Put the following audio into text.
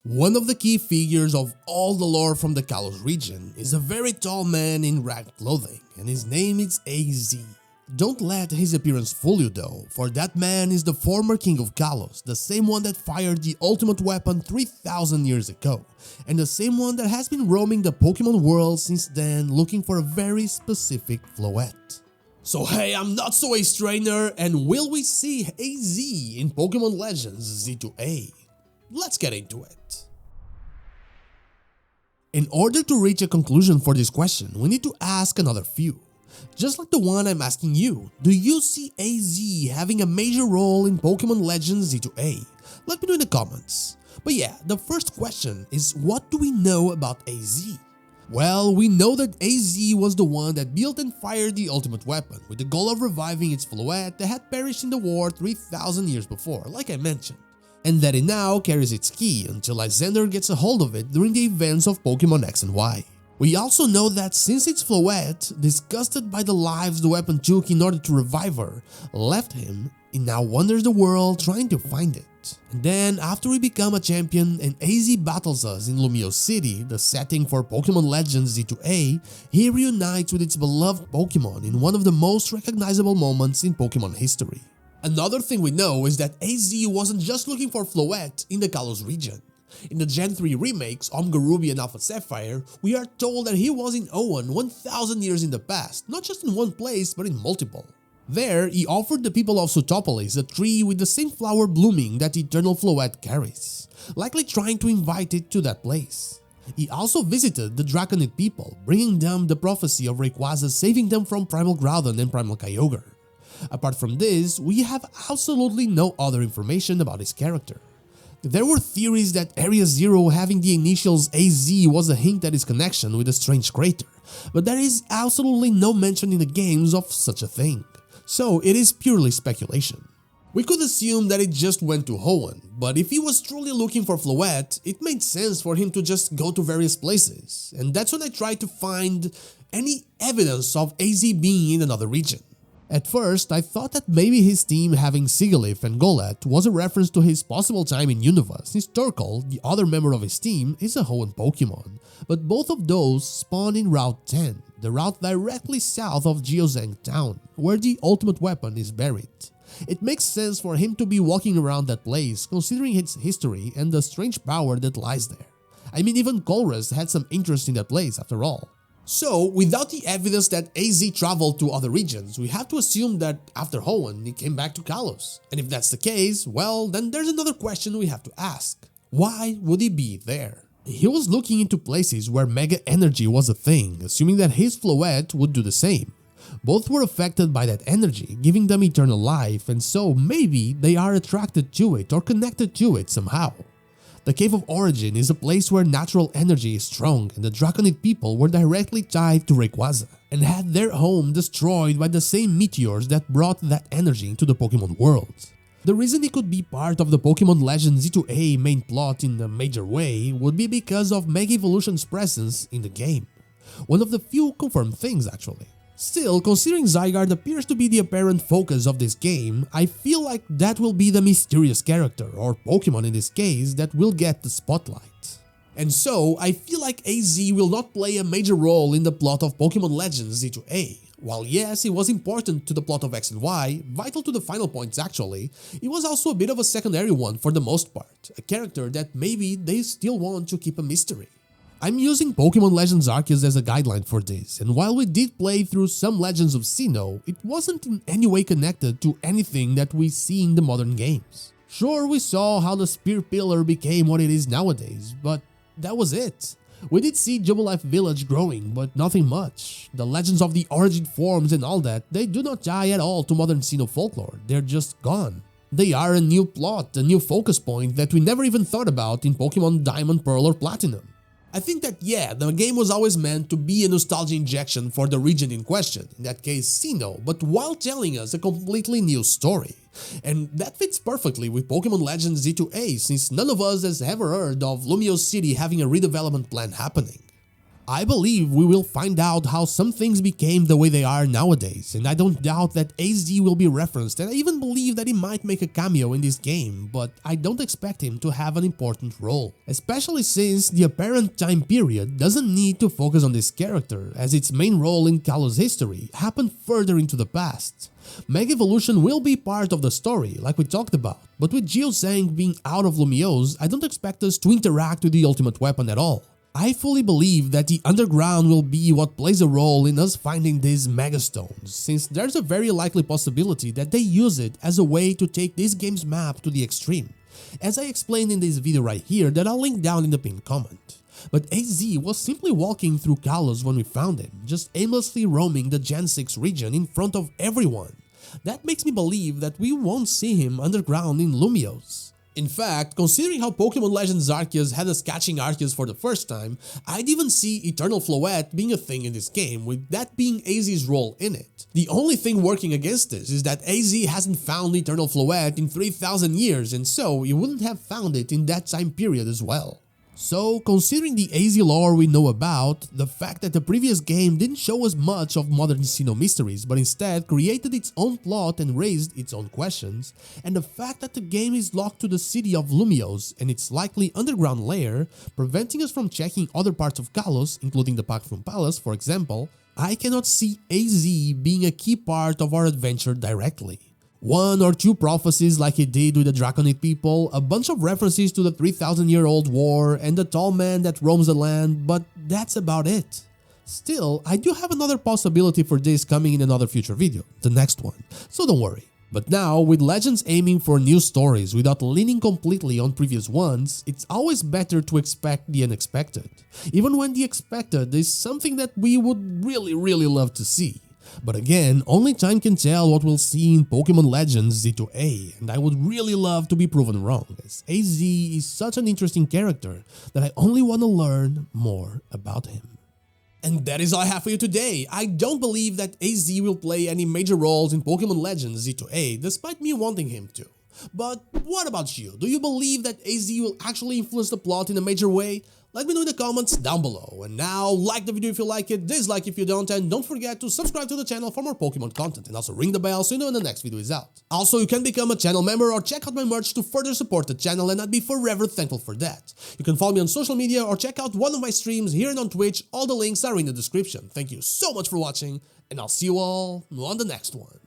One of the key figures of all the lore from the Kalos region is a very tall man in ragged clothing, and his name is AZ. Don't let his appearance fool you though, for that man is the former king of Kalos, the same one that fired the ultimate weapon 3000 years ago, and the same one that has been roaming the Pokemon world since then looking for a very specific Floette. So hey, I'm not so Ace Trainer, and will we see AZ in Pokémon Legends Z-A? Let's get into it. In order to reach a conclusion for this question, we need to ask another few. Just like the one I'm asking you, do you see AZ having a major role in Pokémon Legends Z-A? Let me know in the comments. But yeah, the first question is, what do we know about AZ? Well, we know that AZ was the one that built and fired the ultimate weapon with the goal of reviving its Floette that had perished in the war 3000 years before, like I mentioned, and that it now carries its key until Lysander gets a hold of it during the events of Pokémon X and Y. We also know that since its Floette, disgusted by the lives the weapon took in order to revive her, left him, it now wanders the world trying to find it. And then, after we become a champion and AZ battles us in Lumio City, the setting for Pokémon Legends Z-A, he reunites with its beloved Pokémon in one of the most recognizable moments in Pokémon history. Another thing we know is that AZ wasn't just looking for Floette in the Kalos region. In the Gen 3 remakes, Omega Ruby and Alpha Sapphire, we are told that he was in Owen 1000 years in the past, not just in one place but in multiple. There, he offered the people of Sutopolis a tree with the same flower blooming that Eternal Floette carries, likely trying to invite it to that place. He also visited the Draconid people, bringing them the prophecy of Rayquaza saving them from Primal Groudon and Primal Kyogre. Apart from this, we have absolutely no other information about his character. There were theories that Area Zero having the initials AZ was a hint at his connection with a strange crater, but there is absolutely no mention in the games of such a thing. So it is purely speculation. We could assume that it just went to Hoenn, but if he was truly looking for Floette, it made sense for him to just go to various places, and that's when I tried to find any evidence of AZ being in another region. At first, I thought that maybe his team having Sigilyph and Golett was a reference to his possible time in Unova, since Torkoal, the other member of his team, is a Hoenn Pokemon, but both of those spawn in Route 10, the route directly south of Geozang town, where the ultimate weapon is buried. It makes sense for him to be walking around that place considering its history and the strange power that lies there. I mean, even Colress had some interest in that place after all. So, without the evidence that AZ traveled to other regions, we have to assume that after Hoenn, he came back to Kalos. And if that's the case, well, then there's another question we have to ask. Why would he be there? He was looking into places where Mega Energy was a thing, assuming that his Floette would do the same. Both were affected by that energy, giving them eternal life, and so maybe they are attracted to it or connected to it somehow. The Cave of Origin is a place where natural energy is strong, and the Draconid people were directly tied to Rayquaza, and had their home destroyed by the same meteors that brought that energy into the Pokemon world. The reason he could be part of the Pokemon Legends Z-A main plot in a major way would be because of Mega Evolution's presence in the game. One of the few confirmed things actually. Still, considering Zygarde appears to be the apparent focus of this game, I feel like that will be the mysterious character, or Pokemon in this case, that will get the spotlight. And so, I feel like AZ will not play a major role in the plot of Pokémon Legends Z-A. While yes, it was important to the plot of X and Y, vital to the final points actually, it was also a bit of a secondary one for the most part, a character that maybe they still want to keep a mystery. I'm using Pokémon Legends Arceus as a guideline for this, and while we did play through some Legends of Sinnoh, it wasn't in any way connected to anything that we see in the modern games. Sure, we saw how the Spear Pillar became what it is nowadays, but that was it. We did see Jubilife Village growing, but nothing much. The legends of the origin forms and all that, they do not tie at all to modern Sinnoh folklore, they're just gone. They are a new plot, a new focus point that we never even thought about in Pokemon Diamond, Pearl or Platinum. I think that yeah, the game was always meant to be a nostalgia injection for the region in question, in that case Sinnoh, but while telling us a completely new story. And that fits perfectly with Pokémon Legends Z-A, since none of us has ever heard of Lumio City having a redevelopment plan happening. I believe we will find out how some things became the way they are nowadays, and I don't doubt that AZ will be referenced, and I even believe that he might make a cameo in this game, but I don't expect him to have an important role, especially since the apparent time period doesn't need to focus on this character, as its main role in Kalos' history happened further into the past. Mega Evolution will be part of the story, like we talked about, but with Geosang being out of Lumiose, I don't expect us to interact with the ultimate weapon at all. I fully believe that the underground will be what plays a role in us finding these Megastones, since there's a very likely possibility that they use it as a way to take this game's map to the extreme, as I explained in this video right here that I'll link down in the pinned comment. But AZ was simply walking through Kalos when we found him, just aimlessly roaming the Gen 6 region in front of everyone. That makes me believe that we won't see him underground in Lumiose. In fact, considering how Pokémon Legends Arceus had us catching Arceus for the first time, I'd even see Eternal Floette being a thing in this game, with that being AZ's role in it. The only thing working against this is that AZ hasn't found Eternal Floette in 3000 years, and so he wouldn't have found it in that time period as well. So, considering the AZ lore we know about, the fact that the previous game didn't show us much of modern Sinnoh Mysteries but instead created its own plot and raised its own questions, and the fact that the game is locked to the city of Lumiose and its likely underground lair, preventing us from checking other parts of Kalos, including the Pakfum Palace for example, I cannot see AZ being a key part of our adventure directly. One or two prophecies like it did with the Draconid people, a bunch of references to the 3000-year-old war and the tall man that roams the land, but that's about it. Still, I do have another possibility for this coming in another future video, the next one, so don't worry. But now, with Legends aiming for new stories without leaning completely on previous ones, it's always better to expect the unexpected, even when the expected is something that we would really love to see. But again, only time can tell what we'll see in Pokémon Legends Z-A, and I would really love to be proven wrong, as AZ is such an interesting character that I only want to learn more about him. And that is all I have for you today. I don't believe that AZ will play any major roles in Pokémon Legends Z-A, despite me wanting him to. But what about you? Do you believe that AZ will actually influence the plot in a major way? Let me know in the comments down below. And now, like the video if you like it, dislike if you don't, and don't forget to subscribe to the channel for more Pokemon content, and also ring the bell so you know when the next video is out. Also, you can become a channel member or check out my merch to further support the channel, and I'd be forever thankful for that. You can follow me on social media or check out one of my streams here and on Twitch, all the links are in the description. Thank you so much for watching, and I'll see you all on the next one.